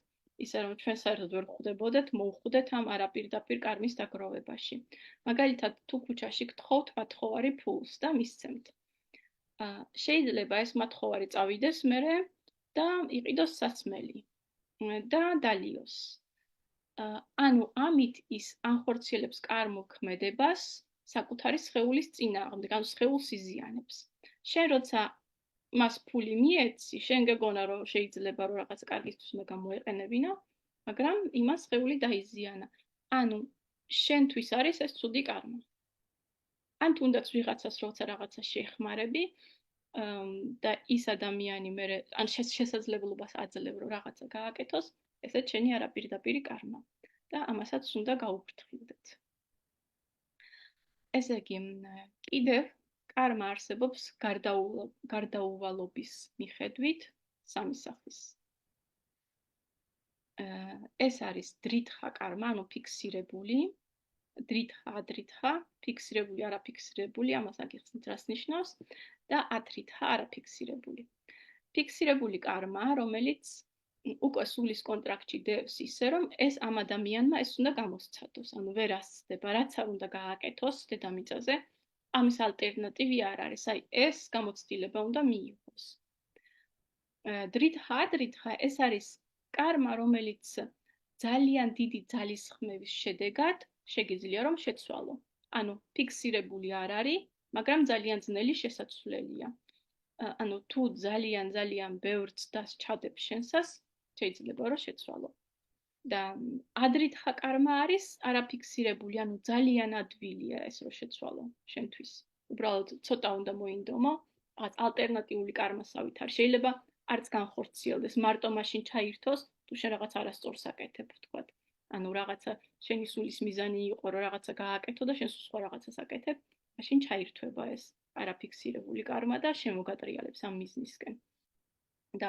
ისე რომ ჩვენ საერთოდ ვერ ხვდებოდეთ, მოვხვდეთ ამ არაპირდაპირ კარმის დაგროვებაში. მაგალითად, თუ ქუჩაში გთხოვთ მათხოვარი ფულს და მისცემთ. შეიძლება ეს მათხოვარი წავიდეს მერე და იყიდოს საცმელი და დალიოს. ანუ ამით ის ანხორციელებს კარმოქმედებას საკუთარი სხეულის წინააღმდეგ, ანუ სხეულს იზიანებს. შენ როცა მას ფული მიეცი, შენ გეგონა რომ შეიძლება რომ რაღაც კარგისთვის უნდა გამოეყენებინო, მაგრამ იმას სხეული დაიზიანა. ანუ შენთვის არის ეს ცუდი კარმა. ან თუნდაც ვიღაცას როცა რაღაცა შეეხმარები და ის ადამიანი მერე ან შესაძლებლობას აძლევ რომ რაღაცა გააკეთოს, ესეც შენი არაპირდაპირი კარმა და ამასაც უნდა გაუფრთხილდეთ. ესე იგი, კიდევ კარმა არსებობს გარდაუვალობის მიხედვით სამი სახის. ეს არის დრითხა კარმა, ანუ ფიქსირებული, დრითხა, ადრითხა, ფიქსირებული, არაფიქსირებული, ამას აგიხსნით რას ნიშნავს და ათრითხა, არაფიქსირებული. ფიქსირებული კარმა, რომელიც უკვე სულის კონტრაქტში დევს ისე, რომ ეს ამ ადამიანმა ეს უნდა გამოსცადოს, ანუ ვერ ასწდება, რაც არ უნდა გააკეთოს დედამიწაზე, ამის ალტერნატივი არ არის, აი ეს გამოცდილება უნდა მიიღოს. დრითხა, ადრითხა, ეს არის კარმა, რომელიც ძალიან დიდი ძალისხმევის შედეგად შეგიძლია რომ შეცვალო. ანუ ფიქსირებული არ არის, მაგრამ ძალიან ძნელი შესაცვლელია. ანუ თუ ძალიან ბევრ ცდას ჩადებ შენსას, შეიძლება რომ შეცვალო. და ადრითხა კარმა არის არაფიქსირებული, ანუ ძალიან ადვილია ეს რომ შეცვალო შენთვის. უბრალოდ ცოტა უნდა მოინდომო, რაღაც ალტერნატიული კარმასავით არ შეიძლება არც განხორციელდეს, მარტო მაშინ ჩაირთოს, თუ შენ რაღაც არასწორს აკეთებ, თქვა. ანუ რაღაცა შენი სულის მიზანი იყო, რომ რაღაცა გააკეთო და შენ სხვა რაღაცას აკეთებ, მაშინ ჩაირთვება ეს არაფიქსირებული კარმა და შემოგატრიალებს ამ მიზნისკენ. და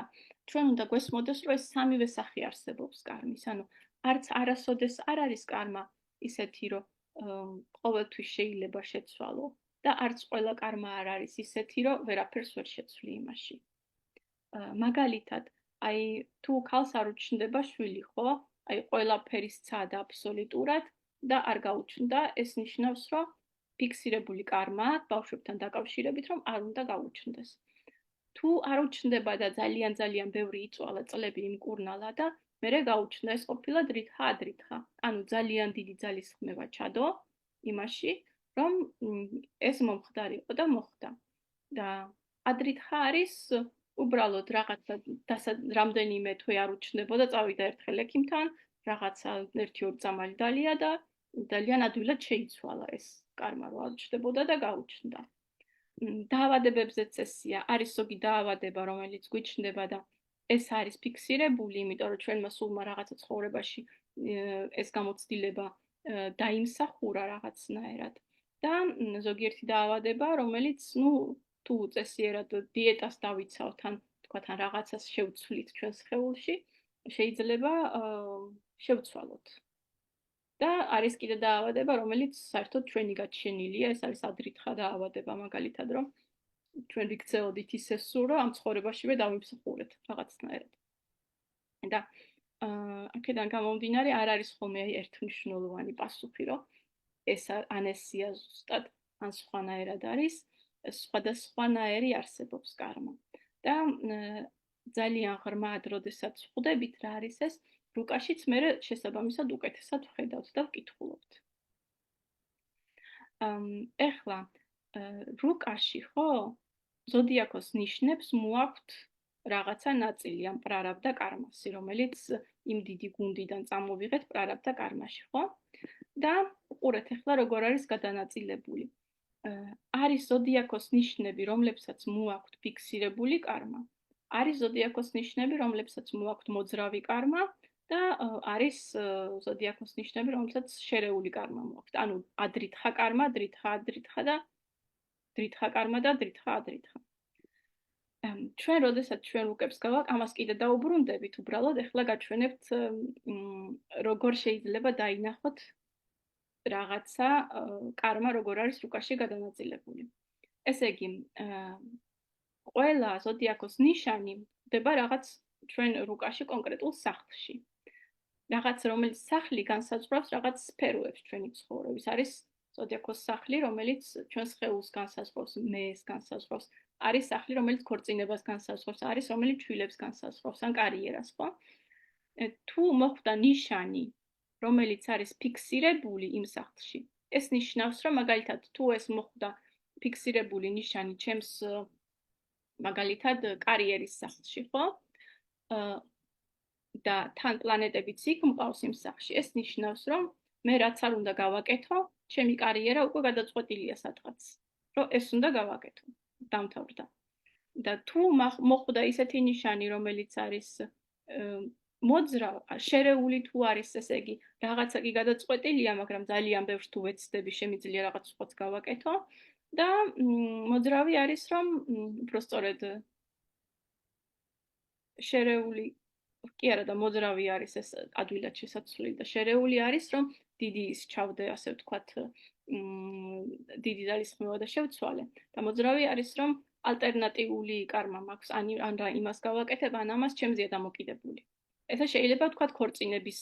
ჩვენ უნდა გვესმოდეს, რომ ეს სამივე სახე არსებობს კარმის, ანუ არც არასოდეს არ არის კარმა ისეთი, რომ ყოველთვის შეიძლება შეცვალო და არც ყველა კარმა არ არის ისეთი, რომ ვერაფერს ვერ შეცვლი იმაში. მაგალითად, აი თუ ქალს არ უჩნდება შვილი, ხო? აი ყველაფერი სცადა აბსოლუტურად და არ გაუჩნდა, ეს ნიშნავს, რომ ფიქსირებული კარმა ბავშვებთან დაკავშირებით, რომ არ უნდა გაუჩნდეს. თუ არ უჩნდება და ძალიან ბევრი იწვალა წლები იმკურნალა და მერე გაუჩნდა, ეს ყოფილა დრითხა, ადრითხა. ანუ ძალიან დიდი ძალისხმევა ჩადო იმაში, რომ ეს მომხდარიყო და მოხდა. და ადრითხა არის უბრალოდ რაღაცა რამდენიმე თვე არ უჩნდებოდა, წავიდა ერთხელ ექიმთან, რაღაცა 1-2 წამალი დალია და ძალიან ადვილად შეიცვალა ეს კარმა, რომ არ უჩნდებოდა და გაუჩნდა. დაავადებებზეც ესია, არის ზოგი დაავადება, რომელიც გვიჩნდება და ეს არის ფიქსირებული, იმიტომ რომ ჩვენმა სულმა რაღაცა ცხოვრებაში ეს გამოცდილება დაიმსახურა რაღაცნაირად და ზოგიერთი დაავადება, რომელიც, თუ წესიერად დიეტას დავიცავთ, ან თქვათ, ან რაღაცას შევცვლით ჩვენ სხეულში, შეიძლება შევცვალოთ. და არის კიდე დაავადება, რომელიც საერთოდ ჩვენი გაჩენილია, ეს არის ადრითხა დაავადება, მაგალითად, რომ ჩვენ ვიქცეოდით ისე სულ, რომ ამ ცხოვრებაშივე დავიმსახურეთ რაღაცნაირად. და აქედან გამომდინარე არ არის ხოლმე ერთმნიშვნელოვანი პასუხი, რომ ეს ანესია ზუსტად ან სხვანაირად არის, სხვადასხვანაირი არსებობს კარმა. და ძალიან ღრმად, როდესაც ვხვდებით რა არის ეს, რუკაშიც მე შესაბამისად უკეთესად ვხედავთ და ვკითხულობთ. ეხლა რუკაში ხო ზოდიაქოს ნიშნებს მოაქვთ რაღაცა ნაწილი ამ პრარაბდა კარმასი, რომელიც იმ დიდი გუნდიდან წამოვიღეთ პრარაბდა კარმაში, ხო? და უყურეთ ახლა როგორ არის გადანაწილებული. არის ზოდიაქოს ნიშნები, რომლებსაც მოაქვთ ფიქსირებული კარმა. არის ზოდიაქოს ნიშნები, რომლებსაც მოაქვთ მოძრავი კარმა და არის ზოდიაქოს ნიშნები, რომლებსაც შერეული კარმა მოაქვთ. ანუ ადრითხა კარმა, ადრითხა და დრითხა კარმა და დრითხა ადრითხა. ჩვენ როდესაც ჩვენ რუკებს გავაკ, ამას კიდე დაუბრუნდებით, უბრალოდ ახლა გაჩვენებთ როგორ შეიძლება დაინახოთ რაღაცა კარმა როგორ არის რუკაში გადანაწილებული. ესე იგი, ყველა ზოდიაქოს ნიშანი ხდება რაღაც ჩვენ რუკაში კონკრეტულ სახლში. რაღაც რომელიც სახლი განსაზღვრავს რაღაც სფეროებს ჩვენი ცხოვრების. არის ზოდიაქოს სახლი, რომელიც ჩვენს სხეულს განსაზღვრავს, მეს განსაზღვრავს. არის სახლი, რომელიც ქორწინებას განსაზღვრავს, არის რომელიც შვილებს განსაზღვრავს, ან კარიერას, ხო? თუ მოხვდა ნიშანი, რომელიც არის ფიქსირებული იმ სახლში, ეს ნიშნავს, რომ მაგალითად, თუ ეს მოხვდა ფიქსირებული ნიშანი ჩემს მაგალითად კარიერის სახლში, ხო? და თან პლანეტებიც იქ მყავს იმ სახლში. ეს ნიშნავს, რომ მე რაც არ უნდა გავაკეთო, ჩემი კარიერა უკვე გადაწყვეტილია სადღაც. რომ ეს უნდა გავაკეთო. დამთავრდა. და თუ მოხვდა ისეთი ნიშანი, რომელიც არის მოძრავ, შერეული თუ არის, ესე იგი, რაღაცა კი გადაწყვეტილია, მაგრამ ძალიან ბევრს თუ ვეცდები, შემიძლია რაღაც სხვაც გავაკეთო და მოძრავი არის, რომ უბრალოდ შერეული კი არა და მოძრავი არის ეს ადვილად შესაძლებელი და შერეული არის, რომ დიდი ის ჩავდე, ასე ვთქვათ, დიდი ძალისხმევა და შევცვალე. და მოძრავი არის, რომ ალტერნატიული კარმა მაქვს, ან რა იმას გავაკეთებ, ან ამას ჩემზეა დამოკიდებული. ესა შეიძლება ვთქვათ ქორწინების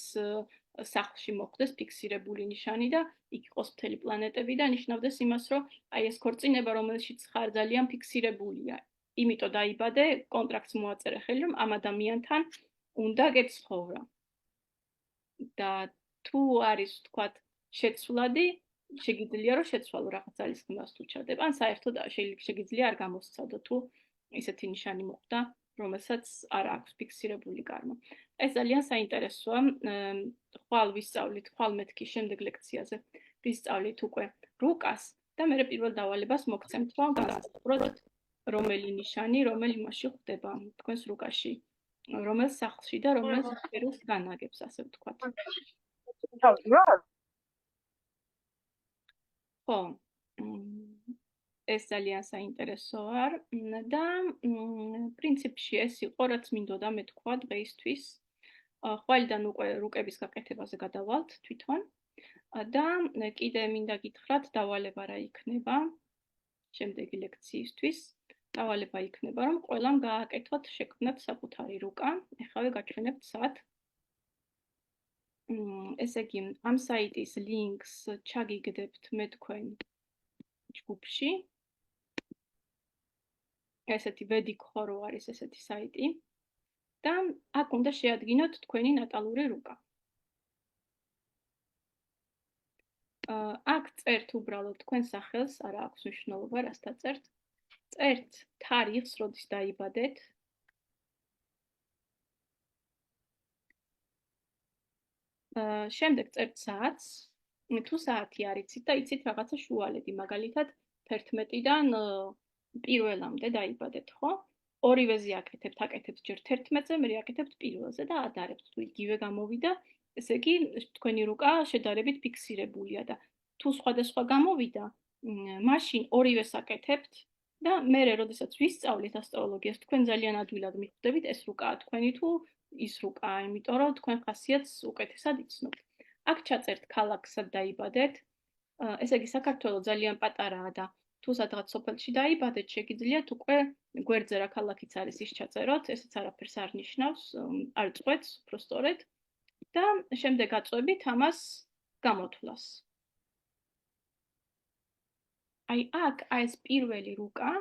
სახლში მოხდეს ფიქსირებული ნიშანი და იქ იყოს მთელი პლანეტები და ნიშნავდეს იმას, რომ აი ეს ქორწინება, რომელშიც ხარ ძალიან ფიქსირებულია. იმიტომ დაიბადე, კონტრაქტს მოაწერე ხელი, რომ ამ ადამიანთან უნდა გეცხოვრა. და თუ არის, ვთქვათ, შეცვლადი, შეგიძლია რომ შეცვალო რაღაც ძალისხმევას თუ ჩადებ, ან საერთოდ შეგიძლია არ გამოსცადო, თუ ისეთი ნიშანი მოხდა, რომელსაც არ აქვს ფიქსირებული კარმა. ეს ძალიან საინტერესოა. ხვალ ვისწავლით, ხვალ მეთქი შემდეგ ლექციაზე ვისწავლით უკვე რუკას და მე პირველ დავალებას მოგცემთ, რომ განსაზღვროთ რომელი ნიშანი, რომელ იმაში ხდება თქვენს რუკაში, რომელ სახლში და რომელ სფეროს განაგებს, ასე ვთქვათ. ხო, ეს ძალიან საინტერესოა და პრინციპში ეს იყო, რაც მინდოდა მეთქვა დღეისთვის. ხვალიდან უკვე რუკების გაკეთებაზე გადავალთ თვითონ და კიდე მინდა გითხრათ, დავალება რა იქნება შემდეგი ლექციისთვის. დავალება იქნება, რომ ყველამ გააკეთოთ შექმნათ საკუთარი რუკა. ეხლა გაჩვენებთ სად. ესე იგი, ამ საიტის ლინკს ჩაგიგდებთ მე თქვენ ჯგუფში. ესეთი ვედიქხორო არის ესეთი საიტი. და აქ უნდა შეადგინოთ თქვენი ნატალური რუკა. აქ წერთ უბრალოდ თქვენ სახელს, არა აქვს მნიშვნელობა, რას დაწერთ. წერთ თარიღს, როდის დაიბადეთ. შემდეგ წერთ საათს, თუ საათი არ იცით და იცით რაღაცა შუალედი, მაგალითად 11-დან 1-მდე დაიბადეთ, ხო? ორივეზე აკეთებთ ჯერ 11-ზე, მე აკეთებთ 1-ზე და ადარებთ, თუ იგივე გამოვიდა, ესე იგი თქვენი რუკა შედარებით ფიქსირებულია და თუ სხვადასხვა გამოვიდა, მაშინ ორივე საკეთებთ და მერე როდესაც ვისწავლით ასტროლოგიას, თქვენ ძალიან ადვილად მიხვდებით ეს რუკაა თქვენი თუ ის რუკაა, იმიტომ რომ თქვენ ხასიათს უკეთესად იცნობთ. აქ ჩაწერთ ქალაქს, სად დაიბადეთ. ესე იგი საქართველო ძალიან პატარაა და თუ სადღაც სოფელში დაიბადეთ, შეგიძლიათ უკვე გვერდზე რა ქალაქიც არის ის ჩაწეროთ, ესეც არაფერს არ ნიშნავს, არ წყვეტს, უფრო სწორედ და შემდეგ აწვევით ამას გამოთვლას. აი აქ ეს პირველი რუკა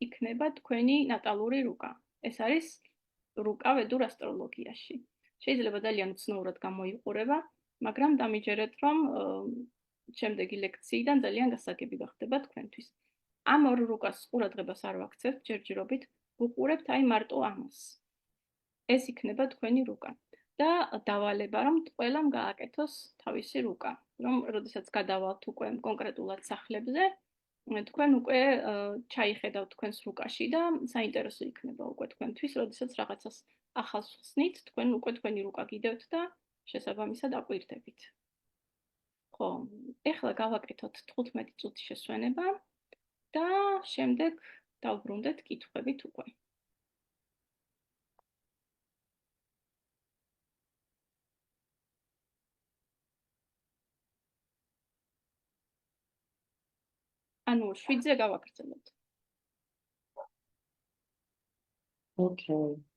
იქნება თქვენი ნატალური რუკა. ეს არის რუკა ვედურ ასტროლოგიაში. შეიძლება ძალიან უცნაურად გამოიყურება, მაგრამ დამიჯერეთ, რომ შემდეგი ლექციიდან ძალიან გასაგები გახდება თქვენთვის. ამ ორ რუკას ყურადღებას არ ვაქცევთ ჯერჯერობით, ვუყურებთ აი მარტო ამას. ეს იქნება თქვენი რუკა. და დავალება, რომ ყველამ გააკეთოს თავისი რუკა. რომ როდესაც გადავალთ უკვე კონკრეტულად სახლებზე, თქვენ უკვე ჩაიხედავთ თქვენს რუკაში და საინტერესო იქნება უკვე თქვენთვის, როდესაც რაღაცას ახალს ხსნით, თქვენ უკვე თქვენი რუკა გიდევთ და შესაბამისად აკვირდებით. ხო, ეხლა გავაკეთოთ 15 წუთი შესვენება და შემდეგ დავბრუნდეთ კითხვებით უკვე. ანუ 7-ზე გავაგრძელებთ. Okay.